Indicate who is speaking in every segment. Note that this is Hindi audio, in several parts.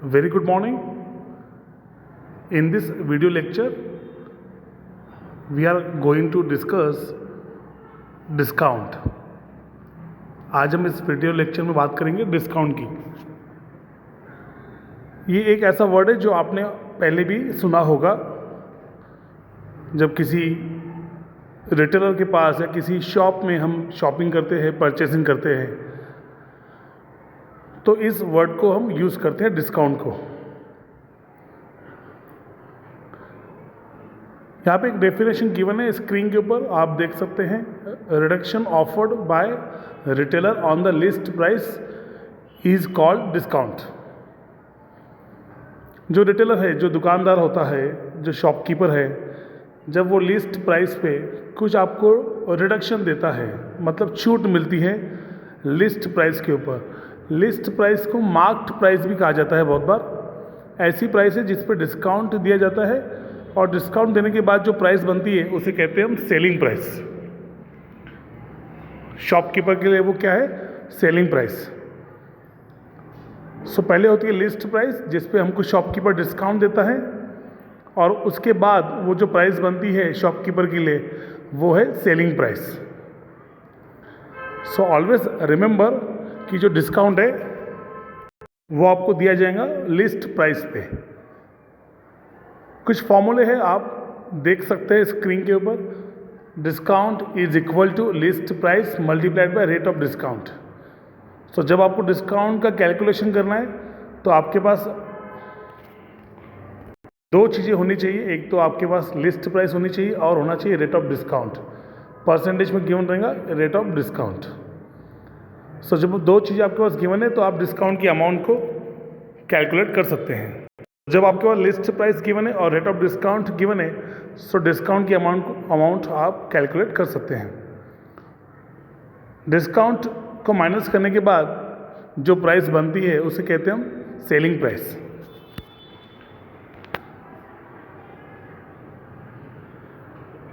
Speaker 1: Very good morning. In this video lecture, we are going to discuss discount. आज हम इस वीडियो लेक्चर में बात करेंगे डिस्काउंट की. ये एक ऐसा वर्ड है जो आपने पहले भी सुना होगा. जब किसी रिटेलर के पास या किसी शॉप में हम शॉपिंग करते हैं, परचेसिंग करते हैं, तो इस वर्ड को हम यूज़ करते हैं डिस्काउंट को. यहाँ पे एक डेफिनेशन गिवन है स्क्रीन के ऊपर, आप देख सकते हैं. Reduction offered by retailer on the list price is called discount. जो रिटेलर है, जो दुकानदार होता है, जो शॉपकीपर है, जब वो लिस्ट प्राइस पे कुछ आपको रिडक्शन देता है, मतलब छूट मिलती है लिस्ट प्राइस के ऊपर. लिस्ट प्राइस को मार्क्ड प्राइस भी कहा जाता है. बहुत बार ऐसी प्राइस है जिस पे डिस्काउंट दिया जाता है, और डिस्काउंट देने के बाद जो प्राइस बनती है उसे कहते हैं हम सेलिंग प्राइस. शॉपकीपर के लिए वो क्या है? Selling price. सो पहले होती है लिस्ट प्राइस जिस पे हमको शॉपकीपर डिस्काउंट देता है, और उसके बाद वो जो प्राइस बनती है शॉपकीपर के लिए वो है selling price. So always remember कि जो डिस्काउंट है वो आपको दिया जाएगा लिस्ट प्राइस पे. कुछ फॉर्मूले हैं, आप देख सकते हैं स्क्रीन के ऊपर. Discount is equal to list price multiplied by rate of discount. तो जब आपको डिस्काउंट का कैलकुलेशन करना है तो आपके पास दो चीज़ें होनी चाहिए. एक तो आपके पास लिस्ट प्राइस होनी चाहिए और होना चाहिए रेट ऑफ डिस्काउंट. परसेंटेज में गिवन रहेगा रेट ऑफ डिस्काउंट. सो जब दो चीज़ें आपके पास गिवन है तो आप डिस्काउंट की अमाउंट को कैलकुलेट कर सकते हैं. जब आपके पास लिस्ट प्राइस गिवन है और रेट ऑफ डिस्काउंट गिवन है, सो डिस्काउंट की अमाउंट आप कैलकुलेट कर सकते हैं. डिस्काउंट को माइनस करने के बाद जो प्राइस बनती है उसे कहते हैं हम selling price.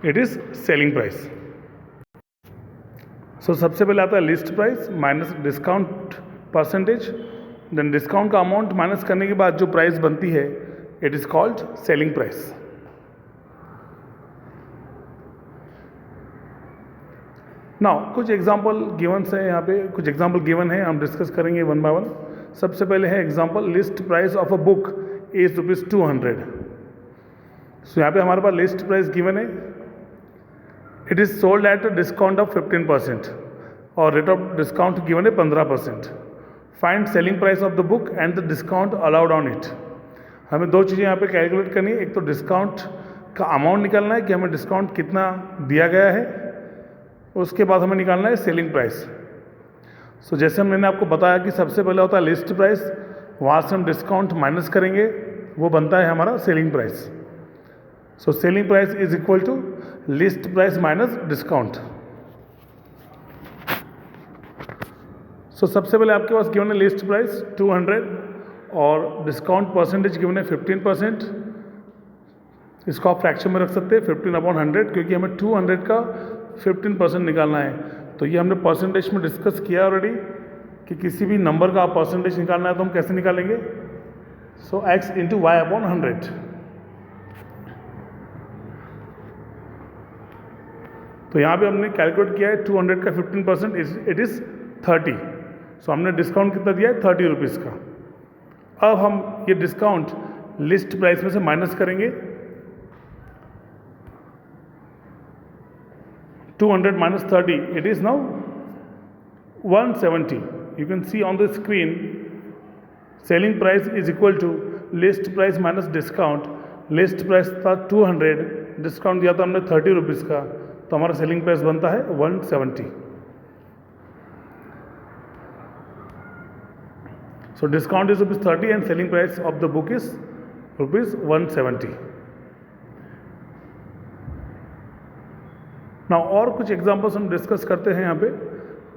Speaker 1: It is selling price. So सबसे पहले आता है list price minus discount percentage. Then discount का अमाउंट माइनस करने के बाद जो प्राइस बनती है it is called selling price. Now कुछ एग्जांपल गिवन है, यहाँ पे कुछ एग्जांपल गिवन है, हम डिस्कस करेंगे वन बाय वन. सबसे पहले है example list price of a book is ₹200. सो यहाँ पे हमारे पास लिस्ट प्राइस गिवन है. It is sold at a discount of 15% और रेट ऑफ डिस्काउंट गिवन है 15%. Find selling price of the book and the discount allowed on it. हमें दो चीज़ें यहाँ पे कैलकुलेट करनी है. एक तो डिस्काउंट का अमाउंट निकालना है कि हमें डिस्काउंट कितना दिया गया है, उसके बाद हमें निकालना है सेलिंग प्राइस. सो जैसे मैंने आपको बताया कि सबसे पहले होता है लिस्ट प्राइस, वहाँ से हम डिस्काउंट माइनस करेंगे, वो बनता है हमारा selling price. So selling price is equal to list price minus discount. So सबसे पहले आपके पास गिवन है लिस्ट प्राइस 200 और डिस्काउंट परसेंटेज गिवन है 15%. इसको आप फ्रैक्शन में रख सकते हैं 15/100, क्योंकि हमें 200 का 15% निकालना है. तो ये हमने परसेंटेज में डिस्कस किया ऑलरेडी कि किसी भी नंबर का परसेंटेज निकालना है तो हम कैसे निकालेंगे. सो x इंटू वाई अपॉन 100. तो यहाँ पे हमने कैलकुलेट किया है 200 का 15% इट इज़ 30. सो हमने डिस्काउंट कितना दिया है ₹30 का. अब हम ये डिस्काउंट लिस्ट प्राइस में से माइनस करेंगे. 200 minus 30, it is now 170. You can see on the screen selling price is equal to list price minus discount. List price था 200, डिस्काउंट दिया था हमने ₹30 का, तो हमारा सेलिंग प्राइस बनता है 170. So discount is ₹30 and selling price of the book is ₹170. Now और कुछ एग्जांपल्स हम डिस्कस करते हैं यहाँ पे.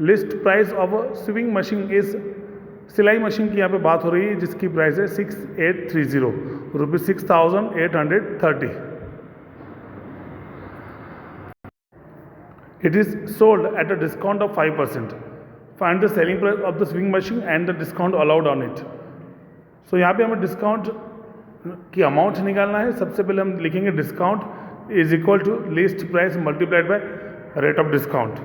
Speaker 1: List price of a swimming machine is, सिलाई मशीन की यहाँ पे बात हो रही है जिसकी प्राइस है 6830, ₹6,830. It is sold at a discount of 5%. Find the selling price of the sewing machine and the discount allowed on it. सो यहाँ पे हमें डिस्काउंट की अमाउंट निकालना है। सबसे पहले हम लिखेंगे discount is equal to list price multiplied by rate of discount.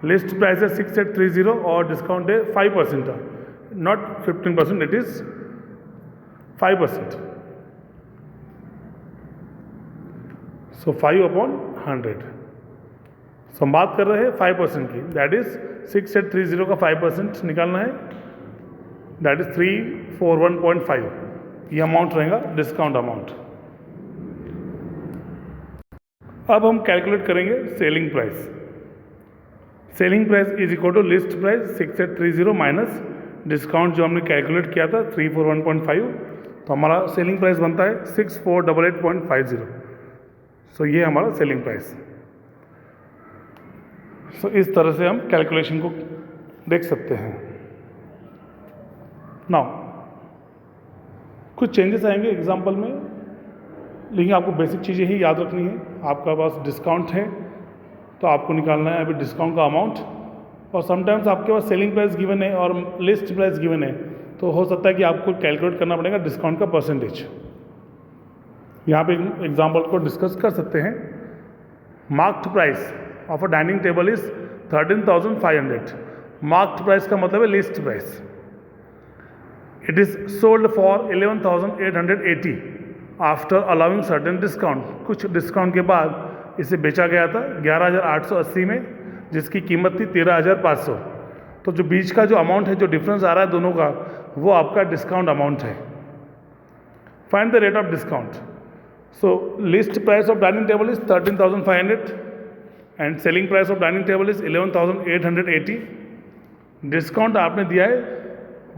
Speaker 1: List price है 6830 और डिस्काउंट है 5% का, not 15%, it is 5%। So 5/100। So हम बात कर रहे हैं 5% की, दैट इज 6830 का 5% निकालना है, दैट इज 341.5। ये अमाउंट रहेगा डिस्काउंट अमाउंट। अब हम कैलकुलेट करेंगे selling price. Selling price is equal to list price 6830 minus discount जो हमने कैलकुलेट किया था 341.5, तो हमारा सेलिंग प्राइस बनता है 6488.50। सो ये हमारा सेलिंग प्राइस। सो इस तरह से हम कैलकुलेशन को देख सकते हैं। नाउ कुछ चेंजेस आएंगे एग्जाम्पल में, लेकिन आपको बेसिक चीज़ें ही याद रखनी है। आपका पास डिस्काउंट है तो आपको निकालना है अभी डिस्काउंट का अमाउंट, और समटाइम्स आपके पास सेलिंग प्राइस गिवन है और लिस्ट प्राइस गिवन है, तो हो सकता है कि आपको कैलकुलेट करना पड़ेगा डिस्काउंट का परसेंटेज। यहाँ पे एग्जाम्पल को डिस्कस कर सकते हैं। Marked price of a dining table is 13,500। Marked price का मतलब है list price. It is sold for 11,880 after allowing certain discount. कुछ डिस्काउंट के बाद इसे बेचा गया था 11,880 में, जिसकी कीमत थी 13,500। तो जो बीच का जो अमाउंट है, जो डिफरेंस आ रहा है दोनों का, वो आपका डिस्काउंट अमाउंट है। Find the rate of discount. So list price of dining table is 13,500 and selling price of dining table is 11,880। Discount आपने दिया है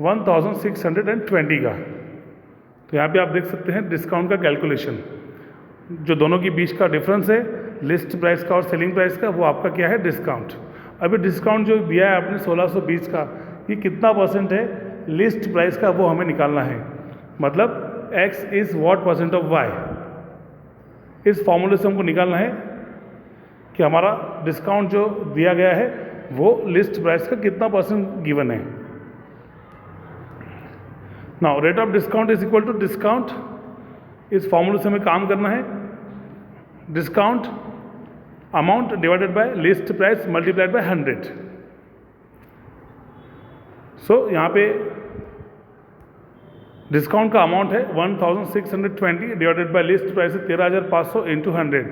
Speaker 1: 1,620 का। तो यहाँ पे आप देख सकते हैं डिस्काउंट का कैलकुलेशन, जो दोनों के बीच का डिफरेंस है लिस्ट प्राइस का और सेलिंग प्राइस का, वो आपका क्या है डिस्काउंट। अभी डिस्काउंट जो दिया है आपने 1620 का, ये कितना परसेंट है लिस्ट प्राइस का, वो हमें निकालना है। मतलब x is what percent of y। इस फॉर्मूले से हमको निकालना है कि हमारा डिस्काउंट जो दिया गया है वो लिस्ट प्राइस का कितना परसेंट गिवन है। Now rate of discount is equal to discount, इस फॉर्मूले से हमें काम करना है। Discount amount divided by list price multiplied by 100। So यहाँ पे डिस्काउंट का अमाउंट है 1,620 डिवाइडेड बाय लिस्ट प्राइस है 13,500 इंटू 100।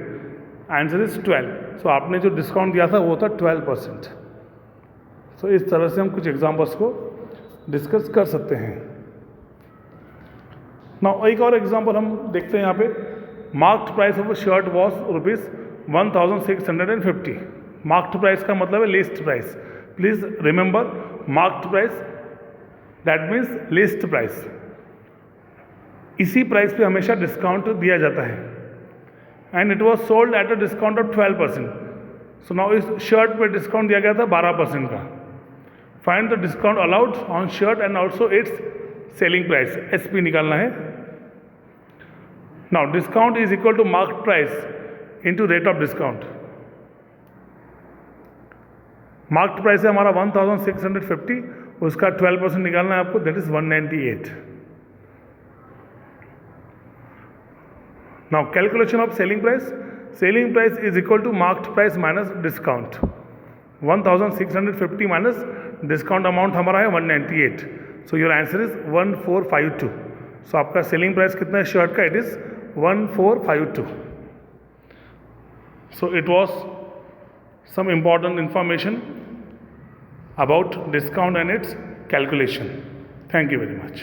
Speaker 1: Answer is 12। सो आपने जो डिस्काउंट दिया था वो था 12%। सो इस तरह से हम कुछ एग्जाम्पल्स को डिस्कस कर सकते हैं। नाउ एक और एग्जाम्पल हम देखते हैं यहाँ पे। Marked price of a shirt was ₹1,650। Marked price का मतलब है list price. Please remember, marked price that means list price. इसी प्राइस पे हमेशा डिस्काउंट दिया जाता है and it was sold at a discount of 12%। So now इस शर्ट पे डिस्काउंट दिया गया था 12% का। Find the discount allowed on shirt and also it's selling price, SP निकालना है। Now discount is equal to marked price into rate of discount. Marked price है हमारा 1,650, उसका 12% निकालना है आपको, that is 198। Now calculation of selling price. Selling price is equal to marked price minus discount. 1,650 minus discount amount हमारा है 198। So your answer is 1452। So आपका सेलिंग प्राइस कितना है शर्ट का, it is 1452। So it was some important information about discount and its calculation. Thank you very much.